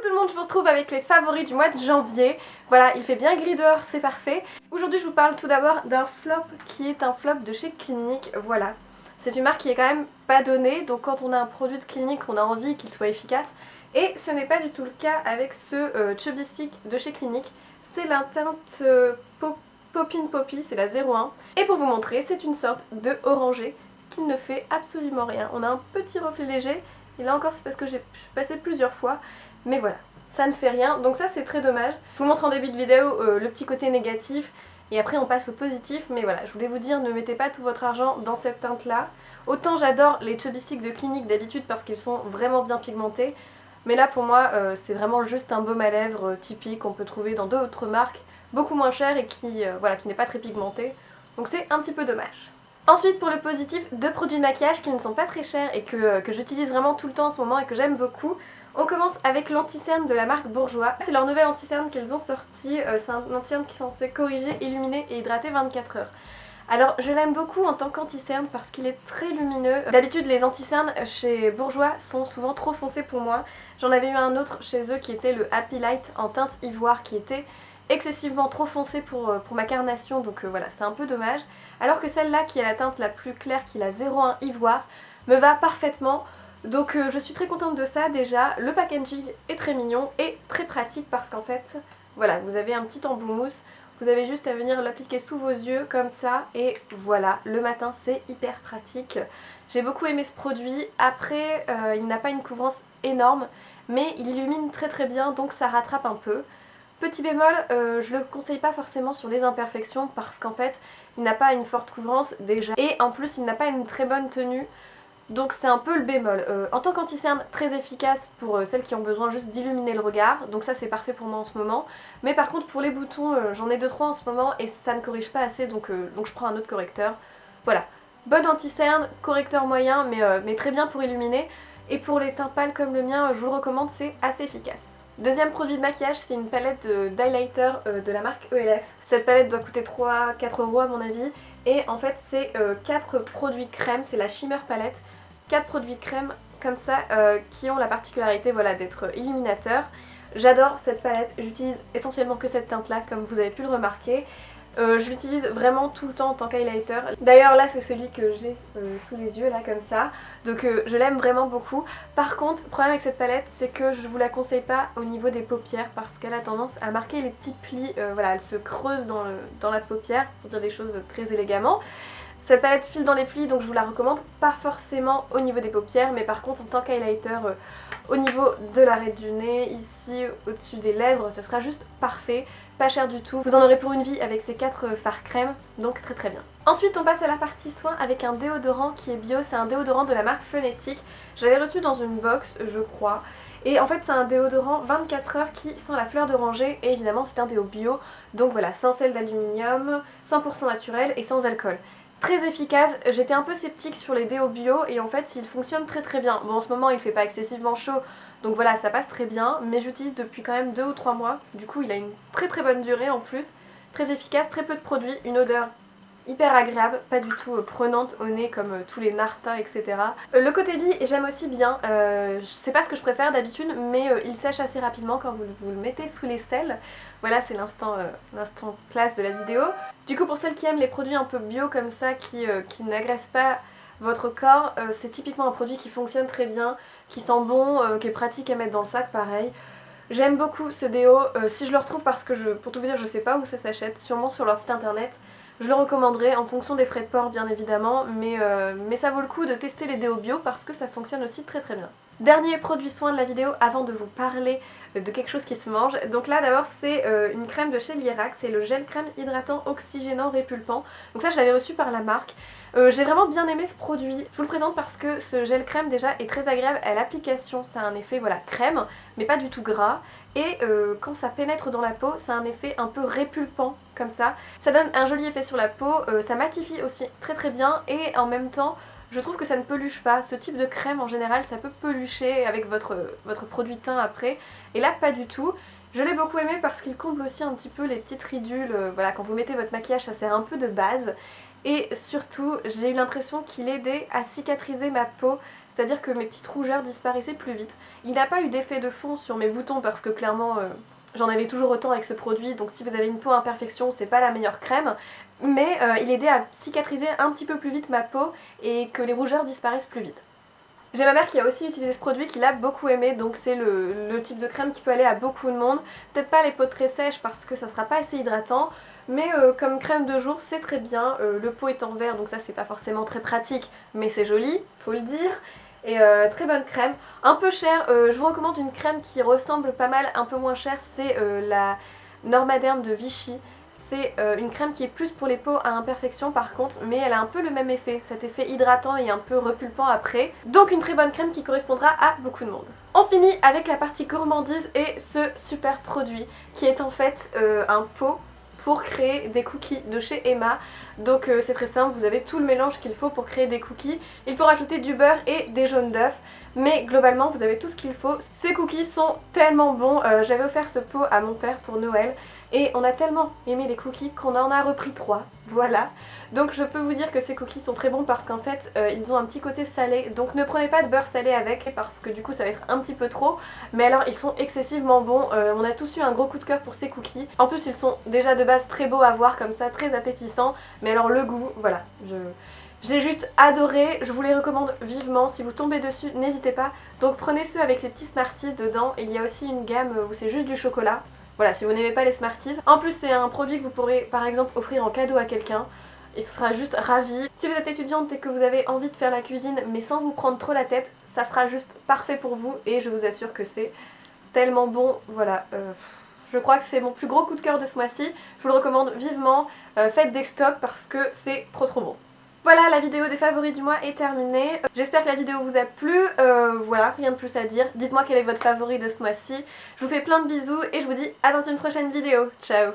tout le monde, je vous retrouve avec les favoris du mois de janvier. Voilà, il fait bien gris dehors, c'est parfait. Aujourd'hui je vous parle tout d'abord d'un flop qui est un flop de chez Clinique, voilà. C'est une marque qui est quand même pas donnée, donc quand on a un produit de Clinique, on a envie qu'il soit efficace. Et ce n'est pas du tout le cas avec ce Chubby Stick de chez Clinique. C'est la teinte Poppin' Poppy, c'est la 01. Et pour vous montrer, c'est une sorte de orangé qui ne fait absolument rien. On a un petit reflet léger. Et là encore c'est parce que je suis passée plusieurs fois, mais voilà, ça ne fait rien, donc ça c'est très dommage. Je vous montre en début de vidéo le petit côté négatif, et après on passe au positif, mais voilà, je voulais vous dire, ne mettez pas tout votre argent dans cette teinte là. Autant j'adore les Chubby Stick de Clinique d'habitude parce qu'ils sont vraiment bien pigmentés, mais là pour moi c'est vraiment juste un baume à lèvres typique qu'on peut trouver dans d'autres marques, beaucoup moins cher et qui n'est pas très pigmenté, donc c'est un petit peu dommage. Ensuite pour le positif, deux produits de maquillage qui ne sont pas très chers et que j'utilise vraiment tout le temps en ce moment et que j'aime beaucoup. On commence avec l'anti-cerne de la marque Bourjois. C'est leur nouvel anti-cerne qu'ils ont sorti, c'est un anti-cerne qui est censé corriger, illuminer et hydrater 24 heures. Alors je l'aime beaucoup en tant qu'anti-cerne parce qu'il est très lumineux. D'habitude les anti-cernes chez Bourjois sont souvent trop foncés pour moi. J'en avais eu un autre chez eux qui était le Happy Light en teinte ivoire qui était excessivement trop foncé pour ma carnation, donc voilà, c'est un peu dommage. Alors que celle-là qui est la teinte la plus claire, qui est la 01 ivoire, me va parfaitement. Donc je suis très contente de ça déjà. Le packaging est très mignon et très pratique parce qu'en fait, voilà, vous avez un petit embout mousse. Vous avez juste à venir l'appliquer sous vos yeux comme ça et voilà, le matin c'est hyper pratique. J'ai beaucoup aimé ce produit. Après, il n'a pas une couvrance énorme, mais il illumine très très bien, donc ça rattrape un peu. Petit bémol, je le conseille pas forcément sur les imperfections parce qu'en fait il n'a pas une forte couvrance déjà et en plus il n'a pas une très bonne tenue, donc c'est un peu le bémol. En tant qu'anti-cerne, très efficace pour celles qui ont besoin juste d'illuminer le regard, donc ça c'est parfait pour moi en ce moment. Mais par contre pour les boutons, j'en ai 2-3 en ce moment et ça ne corrige pas assez, donc je prends un autre correcteur. Voilà, bonne anti-cerne, correcteur moyen mais très bien pour illuminer. Et pour les teints pâles comme le mien, je vous le recommande, c'est assez efficace. Deuxième produit de maquillage, c'est une palette d'highlighter de la marque ELF. Cette palette doit coûter 3-4 € à mon avis. Et en fait c'est 4 produits crème, c'est la Shimmer Palette. 4 produits crème comme ça qui ont la particularité voilà, d'être illuminateurs. J'adore cette palette, j'utilise essentiellement que cette teinte là comme vous avez pu le remarquer. Je l'utilise vraiment tout le temps en tant qu'highlighter. D'ailleurs là c'est celui que j'ai sous les yeux là comme ça. Donc je l'aime vraiment beaucoup. Par contre, le problème avec cette palette c'est que je vous la conseille pas au niveau des paupières parce qu'elle a tendance à marquer les petits plis. Voilà, elle se creuse dans la paupière pour dire les choses très élégamment. Cette palette file dans les plis donc je vous la recommande pas forcément au niveau des paupières mais par contre en tant qu'highlighter au niveau de l'arête du nez, ici au-dessus des lèvres, ça sera juste parfait, pas cher du tout. Vous en aurez pour une vie avec ces 4 fards crème, donc très très bien. Ensuite on passe à la partie soin avec un déodorant qui est bio, c'est un déodorant de la marque Phonetic. Je l'avais reçu dans une box je crois. Et en fait c'est un déodorant 24 heures qui sent la fleur d'oranger et évidemment c'est un déo bio. Donc voilà, sans sel d'aluminium, 100% naturel et sans alcool. Très efficace, j'étais un peu sceptique sur les déos bio et en fait il fonctionne très très bien. Bon en ce moment il fait pas excessivement chaud donc voilà ça passe très bien mais j'utilise depuis quand même 2 ou 3 mois. Du coup il a une très très bonne durée en plus, très efficace, très peu de produits, une odeur hyper agréable, pas du tout prenante au nez comme tous les Narta etc. Le côté bille j'aime aussi bien, c'est pas ce que je préfère d'habitude mais il sèche assez rapidement quand vous le mettez sous les selles. Voilà c'est l'instant classe de la vidéo. Du coup pour celles qui aiment les produits un peu bio comme ça qui n'agressent pas votre corps, c'est typiquement un produit qui fonctionne très bien, qui sent bon, qui est pratique à mettre dans le sac pareil. J'aime beaucoup ce déo, si je le retrouve parce que pour tout vous dire je sais pas où ça s'achète, sûrement sur leur site internet. Je le recommanderais en fonction des frais de port bien évidemment, mais ça vaut le coup de tester les déos bio parce que ça fonctionne aussi très très bien. Dernier produit soin de la vidéo avant de vous parler de quelque chose qui se mange. Donc là d'abord c'est une crème de chez Lierac, c'est le gel crème hydratant oxygénant répulpant. Donc ça je l'avais reçu par la marque. J'ai vraiment bien aimé ce produit. Je vous le présente parce que ce gel crème déjà est très agréable à l'application. Ça a un effet voilà crème mais pas du tout gras. Et quand ça pénètre dans la peau, ça a un effet un peu répulpant comme ça. Ça donne un joli effet sur la peau, ça matifie aussi très très bien et en même temps je trouve que ça ne peluche pas. Ce type de crème en général ça peut pelucher avec votre produit teint après et là pas du tout. Je l'ai beaucoup aimé parce qu'il comble aussi un petit peu les petites ridules, voilà quand vous mettez votre maquillage ça sert un peu de base. Et surtout, j'ai eu l'impression qu'il aidait à cicatriser ma peau. c'est-à-dire que mes petites rougeurs disparaissaient plus vite. Il n'a pas eu d'effet de fond sur mes boutons parce que clairement j'en avais toujours autant avec ce produit, donc si vous avez une peau imperfection, c'est pas la meilleure crème, mais il aidait à cicatriser un petit peu plus vite ma peau et que les rougeurs disparaissent plus vite. J'ai ma mère qui a aussi utilisé ce produit, qui l'a beaucoup aimé, donc c'est le type de crème qui peut aller à beaucoup de monde. Peut-être pas les peaux très sèches parce que ça sera pas assez hydratant, mais comme crème de jour c'est très bien. Le pot est en verre donc ça c'est pas forcément très pratique, mais c'est joli, faut le dire. Et très bonne crème, un peu chère, je vous recommande une crème qui ressemble pas mal, un peu moins chère, c'est la Normaderm de Vichy. C'est une crème qui est plus pour les peaux à imperfection par contre, mais elle a un peu le même effet, cet effet hydratant et un peu repulpant après. Donc une très bonne crème qui correspondra à beaucoup de monde. On finit avec la partie gourmandise et ce super produit qui est en fait un pot pour créer des cookies de chez Emma. Donc c'est très simple, vous avez tout le mélange qu'il faut pour créer des cookies. Il faut rajouter du beurre et des jaunes d'œufs, mais globalement vous avez tout ce qu'il faut. Ces cookies sont tellement bons, j'avais offert ce pot à mon père pour Noël et on a tellement aimé les cookies qu'on en a repris 3, voilà. Donc je peux vous dire que ces cookies sont très bons parce qu'en fait ils ont un petit côté salé, donc ne prenez pas de beurre salé avec parce que du coup ça va être un petit peu trop, mais alors ils sont excessivement bons, on a tous eu un gros coup de cœur pour ces cookies. En plus ils sont déjà de base très beaux à voir comme ça, très appétissants, mais alors le goût, voilà, j'ai juste adoré, je vous les recommande vivement, si vous tombez dessus n'hésitez pas. Donc prenez ceux avec les petits Smarties dedans, il y a aussi une gamme où c'est juste du chocolat. Voilà, si vous n'aimez pas les Smarties. En plus c'est un produit que vous pourrez par exemple offrir en cadeau à quelqu'un. Il sera juste ravi. Si vous êtes étudiante et que vous avez envie de faire la cuisine mais sans vous prendre trop la tête, ça sera juste parfait pour vous et je vous assure que c'est tellement bon, voilà. Je crois que c'est mon plus gros coup de cœur de ce mois-ci, je vous le recommande vivement, faites des stocks parce que c'est trop bon. Voilà, la vidéo des favoris du mois est terminée. J'espère que la vidéo vous a plu, voilà, rien de plus à dire. Dites-moi quel est votre favori de ce mois-ci. Je vous fais plein de bisous et je vous dis à dans une prochaine vidéo. Ciao!